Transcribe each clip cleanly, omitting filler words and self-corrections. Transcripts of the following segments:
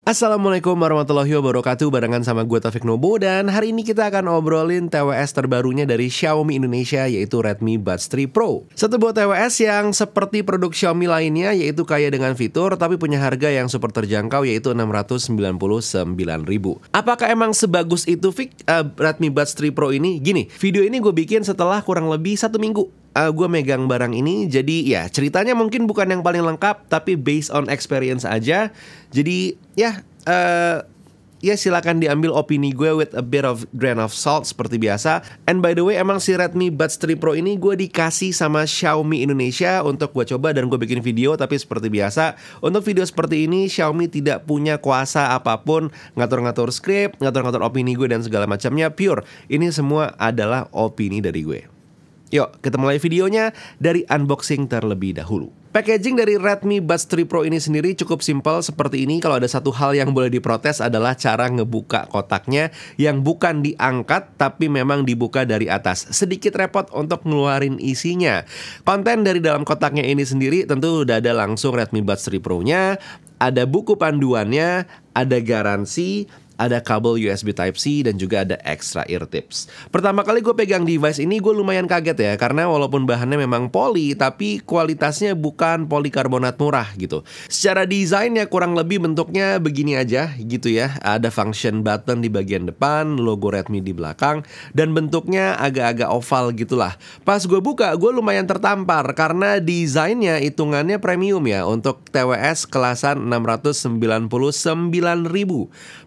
Assalamualaikum warahmatullahi wabarakatuh. Barengan sama gue Taufik Nobo. Dan hari ini kita akan obrolin TWS terbarunya dari Xiaomi Indonesia, yaitu Redmi Buds 3 Pro. Satu buah TWS yang seperti produk Xiaomi lainnya, yaitu kaya dengan fitur tapi punya harga yang super terjangkau, yaitu Rp699.000. Apakah emang sebagus itu Redmi Buds 3 Pro ini? Gini, video ini gue bikin setelah kurang lebih 1 minggu gue megang barang ini. Jadi ya ceritanya mungkin bukan yang paling lengkap, tapi based on experience aja. Jadi ya silakan diambil opini gue with a bit of grain of salt seperti biasa. And by the way, emang si Redmi Buds 3 Pro ini gue dikasih sama Xiaomi Indonesia untuk gue coba dan gue bikin video. Tapi seperti biasa, untuk video seperti ini Xiaomi tidak punya kuasa apapun ngatur-ngatur script, ngatur-ngatur opini gue dan segala macamnya. Pure, ini semua adalah opini dari gue. Yuk, kita mulai videonya dari unboxing terlebih dahulu. Packaging dari Redmi Buds 3 Pro ini sendiri cukup simpel seperti ini. Kalau ada satu hal yang boleh diprotes adalah cara ngebuka kotaknya yang bukan diangkat tapi memang dibuka dari atas. Sedikit repot untuk ngeluarin isinya. Konten dari dalam kotaknya ini sendiri tentu udah ada langsung Redmi Buds 3 Pro-nya. Ada buku panduannya, ada garansi, ada kabel USB Type-C, dan juga ada extra ear tips. Pertama kali gue pegang device ini gue lumayan kaget ya, karena walaupun bahannya memang poli, tapi kualitasnya bukan polikarbonat murah gitu. Secara desainnya kurang lebih bentuknya begini aja gitu ya. Ada function button di bagian depan, logo Redmi di belakang, dan bentuknya agak-agak oval gitulah. Pas gue buka, gue lumayan tertampar karena desainnya hitungannya premium ya untuk TWS kelasan Rp699.000.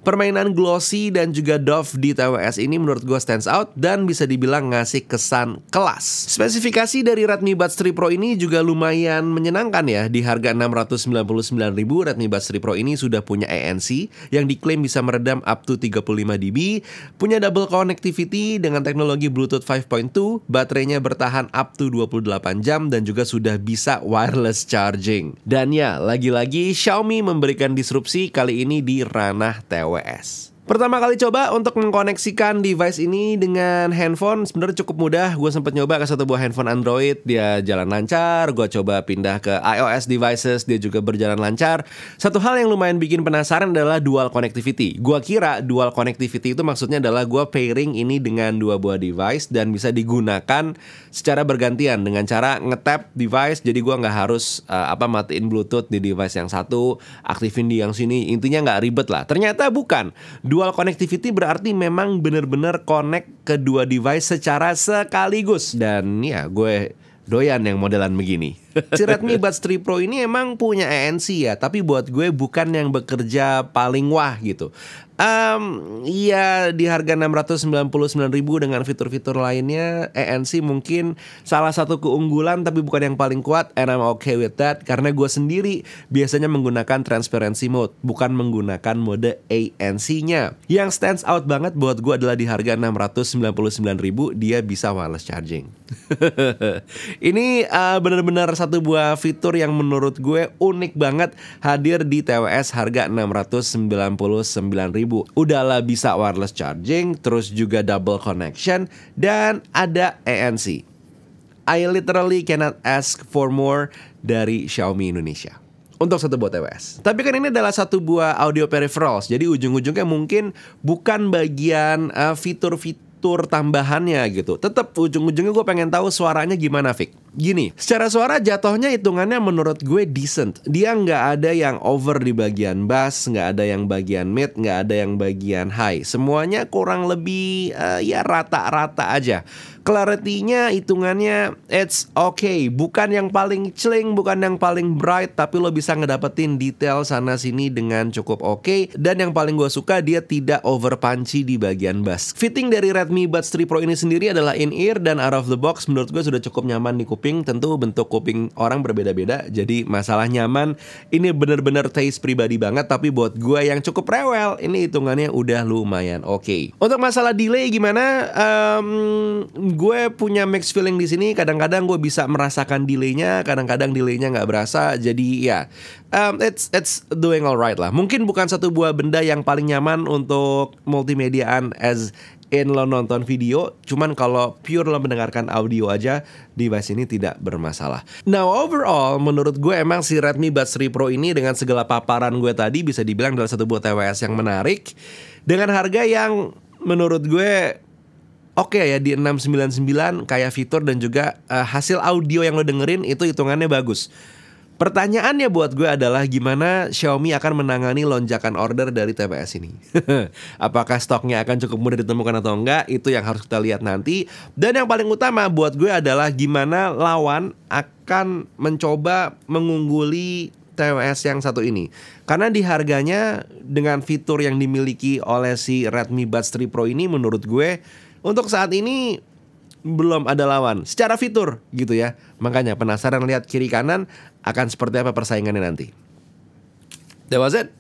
Permainan glossy dan juga doff di TWS ini menurut gue stands out dan bisa dibilang ngasih kesan kelas. Spesifikasi dari Redmi Buds 3 Pro ini juga lumayan menyenangkan ya. Di harga Rp699.000, Redmi Buds 3 Pro ini sudah punya ANC yang diklaim bisa meredam up to 35 dB, punya double connectivity dengan teknologi Bluetooth 5.2, baterainya bertahan up to 28 jam dan juga sudah bisa wireless charging. Dan ya, lagi-lagi Xiaomi memberikan disrupsi kali ini di ranah TWS. Pertama kali coba untuk mengkoneksikan device ini dengan handphone sebenarnya cukup mudah. Gue sempat nyoba ke satu buah handphone Android, dia jalan lancar. Gue coba pindah ke iOS devices, dia juga berjalan lancar. Satu hal yang lumayan bikin penasaran adalah dual connectivity. Gue kira dual connectivity itu maksudnya adalah gue pairing ini dengan dua buah device dan bisa digunakan secara bergantian dengan cara nge-tap device. Jadi gue nggak harus matiin Bluetooth di device yang satu, aktifin di yang sini. Intinya nggak ribet lah. Ternyata bukan. Dual connectivity berarti memang bener-bener connect kedua device secara sekaligus. Dan ya gue doyan yang modelan begini. Si Redmi Buds 3 Pro ini emang punya ANC ya, tapi buat gue bukan yang bekerja paling wah gitu. Iya, di harga Rp699.000 dengan fitur-fitur lainnya, ANC mungkin salah satu keunggulan tapi bukan yang paling kuat. And I'm okay with that, karena gue sendiri biasanya menggunakan transparency mode, bukan menggunakan mode ANC-nya. Yang stands out banget buat gue adalah di harga Rp699.000 dia bisa wireless charging. Ini benar-benar satu buah fitur yang menurut gue unik banget hadir di TWS harga Rp699.000. Udahlah bisa wireless charging, terus juga double connection, dan ada ANC. I literally cannot ask for more dari Xiaomi Indonesia untuk satu buah TWS. Tapi kan ini adalah satu buah audio peripherals, jadi ujung-ujungnya mungkin bukan bagian fitur tambahannya gitu. Tetap ujung-ujungnya gue pengen tahu suaranya gimana, Fik. Gini, secara suara jatuhnya hitungannya menurut gue decent. Dia nggak ada yang over di bagian bass, nggak ada yang bagian mid, nggak ada yang bagian high. Semuanya kurang lebih ya rata-rata aja. Clarity-nya hitungannya it's okay. Bukan yang paling celing, bukan yang paling bright, tapi lo bisa ngedapetin detail sana sini dengan cukup oke. Dan yang paling gue suka, dia tidak over punchy di bagian bass. Fitting dari Redmi Buds 3 Pro ini sendiri adalah in-ear dan out of the box menurut gue sudah cukup nyaman di kuping. Tentu bentuk kuping orang berbeda-beda, jadi masalah nyaman ini bener-bener taste pribadi banget. Tapi buat gue yang cukup rewel, ini hitungannya udah lumayan oke. Untuk masalah delay gimana? Gue punya mixed feeling di sini. Kadang-kadang gue bisa merasakan delaynya, kadang-kadang delaynya nggak berasa. Jadi ya, it's doing alright lah. Mungkin bukan satu buah benda yang paling nyaman untuk multimediaan as in lo nonton video, cuman kalau pure lo mendengarkan audio aja, device ini tidak bermasalah. Now overall, menurut gue emang si Redmi Buds 3 Pro ini dengan segala paparan gue tadi bisa dibilang adalah satu buah TWS yang menarik dengan harga yang menurut gue oke ya, di 699, kayak fitur dan juga hasil audio yang lo dengerin itu hitungannya bagus. Pertanyaannya buat gue adalah gimana Xiaomi akan menangani lonjakan order dari TWS ini. Apakah stoknya akan cukup mudah ditemukan atau enggak, itu yang harus kita lihat nanti. Dan yang paling utama buat gue adalah gimana lawan akan mencoba mengungguli TWS yang satu ini. Karena di harganya dengan fitur yang dimiliki oleh si Redmi Buds 3 Pro ini, menurut gue untuk saat ini belum ada lawan secara fitur gitu ya. Makanya penasaran lihat kiri kanan akan seperti apa persaingannya nanti. That was it,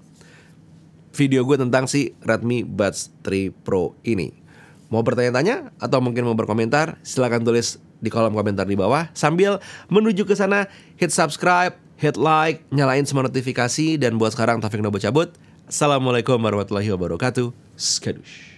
video gue tentang si Redmi Buds 3 Pro ini. Mau bertanya-tanya atau mungkin mau berkomentar, silahkan tulis di kolom komentar di bawah. Sambil menuju ke sana, hit subscribe, hit like, nyalain semua notifikasi. Dan buat sekarang Taufik Nobo cabut. Assalamualaikum warahmatullahi wabarakatuh. Skadush.